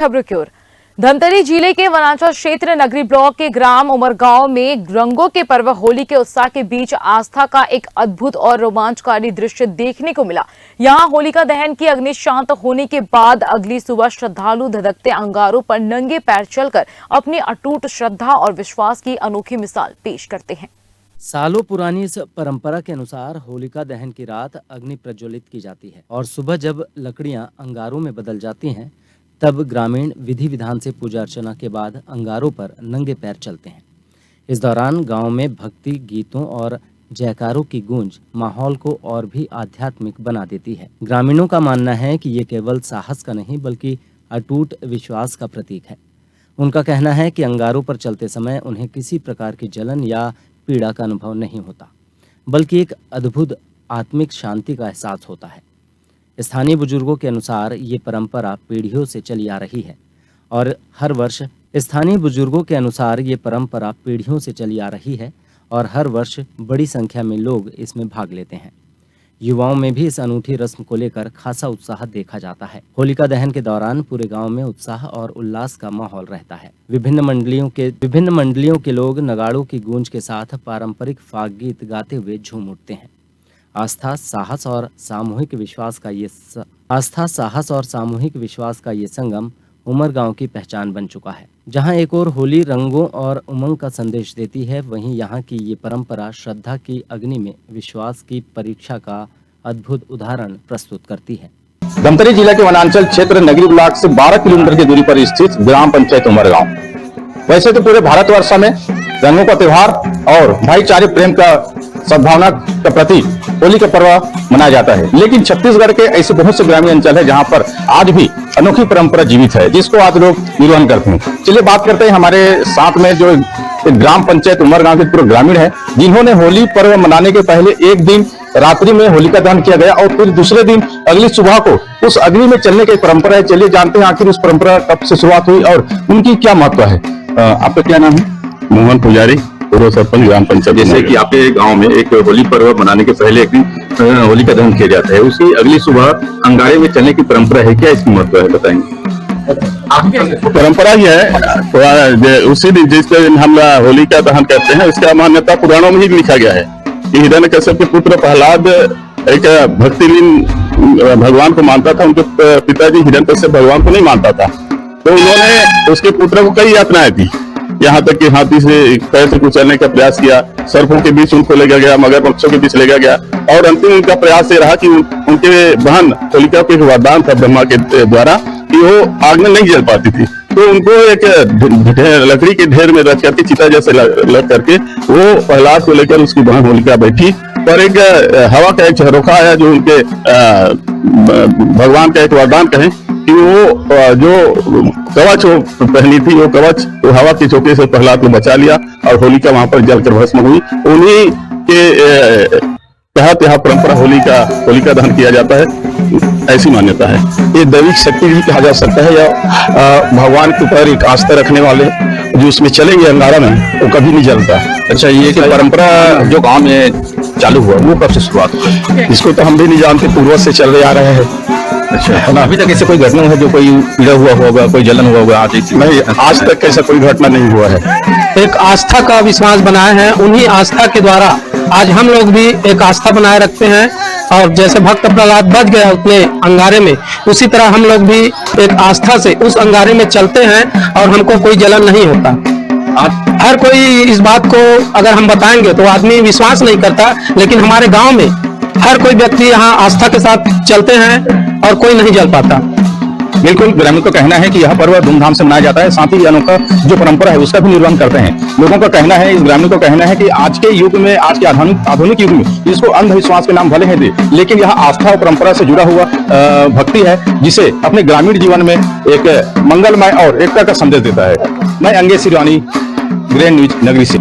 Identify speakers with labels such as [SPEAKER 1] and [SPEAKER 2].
[SPEAKER 1] खबरों की ओर धमतरी जिले के वनांचल क्षेत्र नगरी ब्लॉक के ग्राम उमरगांव में रंगों के पर्व होली के उत्साह के बीच आस्था का एक अद्भुत और रोमांचकारी दृश्य देखने को मिला। यहां होलिका दहन की अग्नि शांत होने के बाद अगली सुबह श्रद्धालु धधकते अंगारों पर नंगे पैर चलकर अपनी अटूट श्रद्धा और विश्वास की अनोखी मिसाल पेश करते हैं।
[SPEAKER 2] सालों पुरानी इस परंपरा के अनुसार होलिका दहन की रात अग्नि प्रज्वलित की जाती है और सुबह जब लकड़ियां अंगारों में बदल जाती हैं तब ग्रामीण विधि विधान से पूजा अर्चना के बाद अंगारों पर नंगे पैर चलते हैं। इस दौरान गांव में भक्ति गीतों और जयकारों की गूंज माहौल को और भी आध्यात्मिक बना देती है। ग्रामीणों का मानना है कि ये केवल साहस का नहीं बल्कि अटूट विश्वास का प्रतीक है। उनका कहना है कि अंगारों पर चलते समय उन्हें किसी प्रकार की जलन या पीड़ा का अनुभव नहीं होता, बल्कि एक अद्भुत आत्मिक शांति का एहसास होता है। स्थानीय बुजुर्गों के अनुसार ये परंपरा पीढ़ियों से चली आ रही है और हर वर्ष बड़ी संख्या में लोग इसमें भाग लेते हैं। युवाओं में भी इस अनूठी रस्म को लेकर खासा उत्साह देखा जाता है। होलिका दहन के दौरान पूरे गांव में उत्साह और उल्लास का माहौल रहता है। विभिन्न मंडलियों के लोग नगाड़ों की गूंज के साथ पारंपरिक फाग गीत गाते हुए झूम उठते हैं। आस्था, साहस और सामूहिक विश्वास का ये संगम उमरगांव की पहचान बन चुका है। जहां एक और होली रंगों और उमंग का संदेश देती है, वहीं यहाँ की ये परंपरा श्रद्धा की अग्नि में विश्वास की परीक्षा का अद्भुत उदाहरण प्रस्तुत करती है।
[SPEAKER 3] धमतरी जिला के वनांचल क्षेत्र नगरी ब्लॉक से 12 किलोमीटर की दूरी पर स्थित ग्राम पंचायत उमरगांव। वैसे तो पूरे भारतवर्ष में रंगों का त्योहार और भाईचारे प्रेम का सद्भावना का प्रतीक होली का पर्व मनाया जाता है, लेकिन छत्तीसगढ़ के ऐसे बहुत से ग्रामीण अंचल है जहां पर आज भी अनोखी परंपरा जीवित है, जिसको आज लोग निर्वहन करते हैं। चलिए बात करते हैं हमारे साथ में जो ग्राम पंचायत उमरगांव के पूरे ग्रामीण है, जिन्होंने होली पर्व मनाने के पहले एक दिन रात्रि में होलिका दहन किया गया और फिर दूसरे दिन अगली सुबह को उस अग्नि में चलने की परंपरा है। चलिए जानते हैं आखिर उस परंपरा कब से शुरुआत हुई और उनकी क्या महत्व है। आपका क्या नाम है?
[SPEAKER 4] मोहन पुजारी, पूर्व सरपंच ग्राम पंचायत।
[SPEAKER 3] जैसे कि आपके गांव में एक होली पर्व मनाने के पहले एक दिन होलिका दहन किया जाता है, उसकी अगली सुबह अंगारे में चलने की परंपरा है, क्या इसकी महत्व है बताएंगे?
[SPEAKER 4] परंपरा ही है उसी दिन जिस दिन हम होलिका दहन करते हैं, उसका मान्यता पुराणों में ही लिखा गया है कि हिरण्यकश्यप के पुत्र प्रहलाद एक भक्तिलीन भगवान को मानता था। उनके पिताजी हिरण्यकश्यप भगवान को नहीं मानता था, तो उन्होंने उसके पुत्र को कई यातनाएं दी, यहाँ तक कि हाथी से पैर से कुचलने का प्रयास किया, सर्पों के बीच उनको ले गया, मगरमच्छों के बीच ले गया और अंतिम उनका प्रयास ये रहा कि उनके बहन होलिका को एक वरदान था ब्रह्मा के द्वारा कि वो आग में नहीं जल पाती थी, तो उनको एक लकड़ी के ढेर में रख करके चिता जैसे लग करके वो प्रहलाद को लेकर उसकी बहन होलिका बैठी और एक हवा का एक झरोखा आया जो उनके भगवान का एक वरदान कहें कि वो जो कवच वो पहनी थी, वो कवच वो हवा के झोंके से प्रहलाद को बचा लिया और होलिका वहां पर जलकर भस्म हुई। उन्हीं के तहत यहाँ परंपरा होलिका दहन किया जाता है, ऐसी मान्यता है।
[SPEAKER 3] ये दैविक शक्ति भी कहा जा सकता है, या भगवान के ऊपर एक आस्था रखने वाले जो उसमें चलेंगे अंगारा में वो कभी नहीं जलता। अच्छा, ये कि परंपरा जो गांव में चालू हुआ वो कब से शुरुआत हुई? इसको तो हम भी नहीं जानते, पूर्वज से चल रहे आ रहे हैं। अच्छा, अभी तक ऐसे कोई घटना है जो कोई पीड़ा हुआ होगा, कोई जलन हुआ होगा? नहीं, आज तक ऐसा कोई घटना नहीं हुआ है।
[SPEAKER 5] एक आस्था का विश्वास बनाए हैं, उन्हीं आस्था के द्वारा आज हम लोग भी एक आस्था बनाए रखते हैं और जैसे भक्त प्रहलाद बच गया उतने अंगारे में, उसी तरह हम लोग भी एक आस्था से उस अंगारे में चलते हैं और हमको कोई जलन नहीं होता। हर कोई इस बात को अगर हम बताएंगे तो आदमी विश्वास नहीं करता, लेकिन हमारे गांव में हर कोई व्यक्ति यहाँ आस्था के साथ चलते हैं और कोई नहीं जल पाता।
[SPEAKER 3] बिल्कुल, ग्रामीण का कहना है कि यह पर्व धूमधाम से मनाया जाता है, साथ ही अनोखा जो परंपरा है उसका भी निर्वहन करते हैं। लोगों का कहना है, इस ग्रामीण का कहना है कि आज के युग में, आज के आधुनिक युग में इसको अंधविश्वास के नाम भले हैं दे, लेकिन यह आस्था और परंपरा से जुड़ा हुआ भक्ति है, जिसे अपने ग्रामीण जीवन में एक मंगलमय और एकता का संदेश देता है। मैं अंगेश सिरवानी, ग्रैंड न्यूज नगरी से।